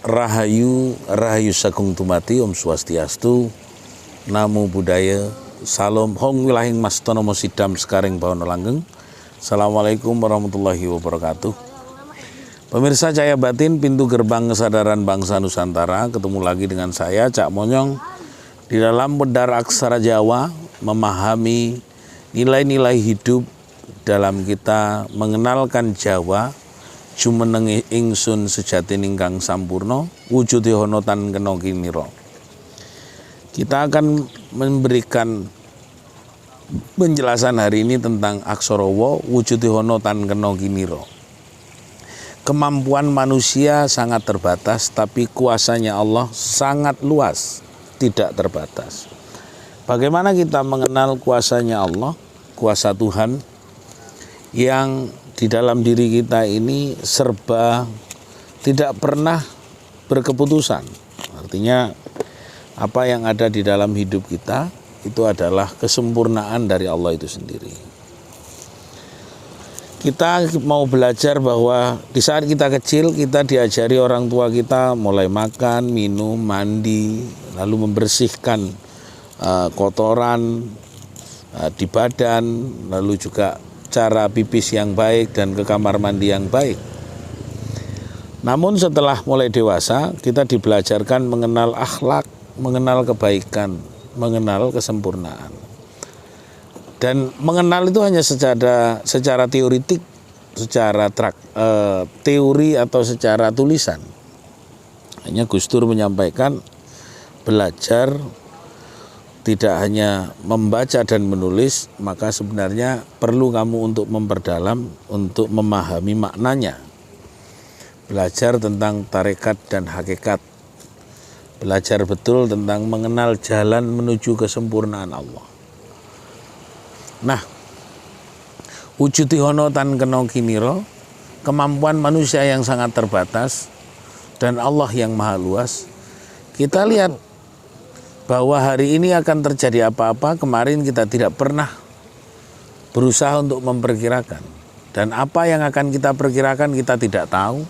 Rahayu, Rahayu Sagung Tumati, Om Swastiastu, Namo Buddhaya, Salam Hong Wilahing Mas Tonomo Sidam Sekaring Bawono Langgeng. Assalamualaikum warahmatullahi wabarakatuh. Pemirsa Cahaya Batin, pintu gerbang kesadaran bangsa Nusantara, ketemu lagi dengan saya Cak Monyong di dalam Pedar Aksara Jawa, memahami nilai-nilai hidup dalam kita mengenalkan Jawa. Jumeneng ingsun sejatine ingkang sampurno, wujudipun tan kena kinira. Kita akan memberikan penjelasan hari ini tentang aksara wa, wujudipun tan kena kinira. Kemampuan manusia sangat terbatas, tapi kuasanya Allah sangat luas, tidak terbatas. Bagaimana kita mengenal kuasanya Allah, kuasa Tuhan yang di dalam diri kita ini serba tidak pernah berkeputusan. Artinya apa yang ada di dalam hidup kita itu adalah kesempurnaan dari Allah itu sendiri. Kita mau belajar bahwa di saat kita kecil kita diajari orang tua kita mulai makan, minum, mandi, lalu membersihkan kotoran di badan, lalu juga cara pipis yang baik dan ke kamar mandi yang baik. Namun setelah mulai dewasa, kita dibelajarkan mengenal akhlak, mengenal kebaikan, mengenal kesempurnaan. Dan mengenal itu hanya secara teoritik, secara teori atau secara tulisan. Hanya Gus Dur menyampaikan belajar tidak hanya membaca dan menulis, maka sebenarnya perlu kamu untuk memperdalam, untuk memahami maknanya. Belajar tentang tarekat dan hakikat. Belajar betul tentang mengenal jalan menuju kesempurnaan Allah. Nah, wujudipun tan kena kinira, kemampuan manusia yang sangat terbatas dan Allah yang maha luas. Kita lihat bahwa hari ini akan terjadi apa-apa, kemarin kita tidak pernah berusaha untuk memperkirakan. Dan apa yang akan kita perkirakan kita tidak tahu.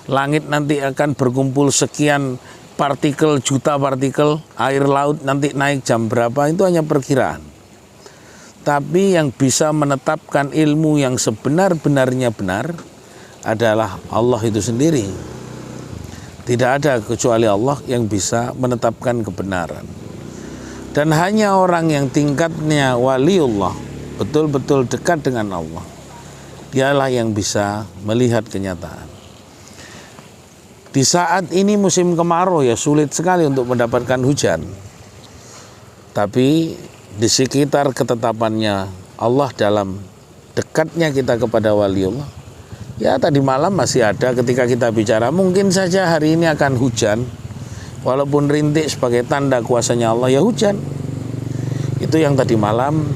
Langit nanti akan berkumpul sekian partikel, juta partikel, air laut nanti naik jam berapa, itu hanya perkiraan. Tapi yang bisa menetapkan ilmu yang sebenar-benarnya benar adalah Allah itu sendiri. Tidak ada kecuali Allah yang bisa menetapkan kebenaran. Dan hanya orang yang tingkatnya waliullah, betul-betul dekat dengan Allah, dialah yang bisa melihat kenyataan. Di saat ini musim kemarau ya sulit sekali untuk mendapatkan hujan. Tapi di sekitar ketetapannya Allah dalam dekatnya kita kepada waliullah, ya tadi malam masih ada ketika kita bicara, mungkin saja hari ini akan hujan. Walaupun rintik sebagai tanda kuasanya Allah, ya hujan. Itu yang tadi malam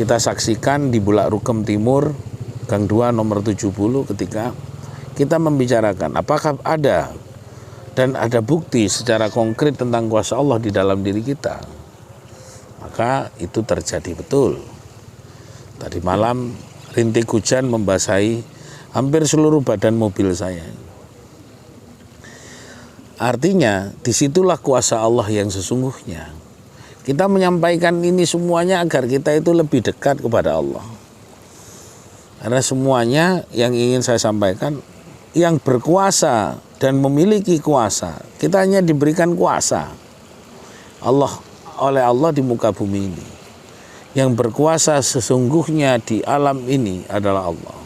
kita saksikan di Bulak Rukem Timur, Gang 2 nomor 70 ketika kita membicarakan apakah ada dan ada bukti secara konkret tentang kuasa Allah di dalam diri kita. Maka itu terjadi betul. Tadi malam rintik hujan membasahi hampir seluruh badan mobil saya. Artinya disitulah kuasa Allah yang sesungguhnya. Kita menyampaikan ini semuanya agar kita itu lebih dekat kepada Allah. Karena semuanya yang ingin saya sampaikan, yang berkuasa dan memiliki kuasa, kita hanya diberikan kuasa oleh Allah di muka bumi ini. Yang berkuasa sesungguhnya di alam ini adalah Allah.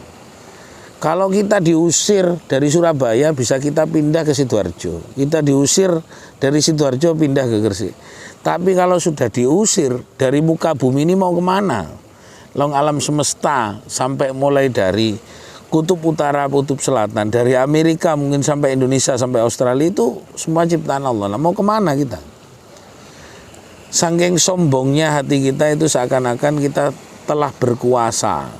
Kalau kita diusir dari Surabaya, bisa kita pindah ke Sidoarjo. Kita diusir dari Sidoarjo pindah ke Gresik. Tapi kalau sudah diusir dari muka bumi ini mau kemana? Long alam semesta, sampai mulai dari kutub utara, kutub selatan, dari Amerika mungkin sampai Indonesia, sampai Australia, itu semua ciptaan Allah. Nah, mau kemana kita? Saking sombongnya hati kita itu seakan-akan kita telah berkuasa.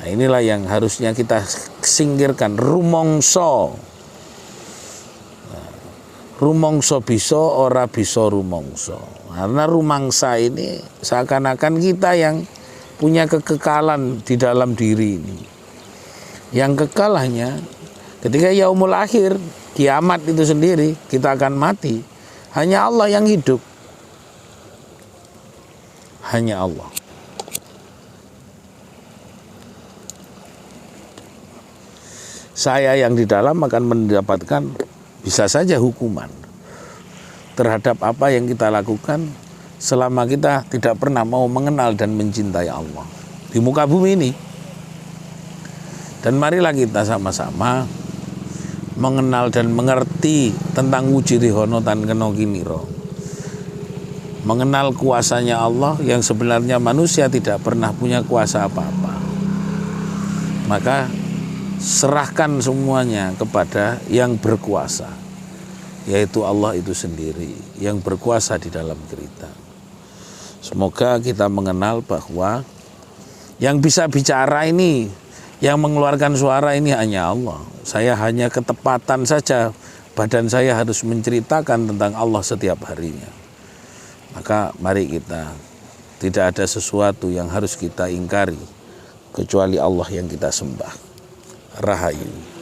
Nah, inilah yang harusnya kita singkirkan, rumongso. Rumongso bisa, ora bisa rumongso. Karena rumangsa ini seakan-akan kita yang punya kekekalan di dalam diri ini. Yang kekal hanya ketika yaumul akhir, kiamat itu sendiri, kita akan mati. Hanya Allah yang hidup. Hanya Allah. Saya yang di dalam akan mendapatkan bisa saja hukuman terhadap apa yang kita lakukan selama kita tidak pernah mau mengenal dan mencintai Allah di muka bumi ini. Dan marilah kita sama-sama mengenal dan mengerti tentang wujirihono tan keno kiniro. Mengenal kuasanya Allah yang sebenarnya manusia tidak pernah punya kuasa apa-apa. Maka serahkan semuanya kepada yang berkuasa, yaitu Allah itu sendiri yang berkuasa di dalam cerita. Semoga kita mengenal bahwa yang bisa bicara ini, yang mengeluarkan suara ini hanya Allah. Saya hanya ketepatan saja, badan saya harus menceritakan tentang Allah setiap harinya. Maka mari kita, tidak ada sesuatu yang harus kita ingkari kecuali Allah yang kita sembah. Rahayu.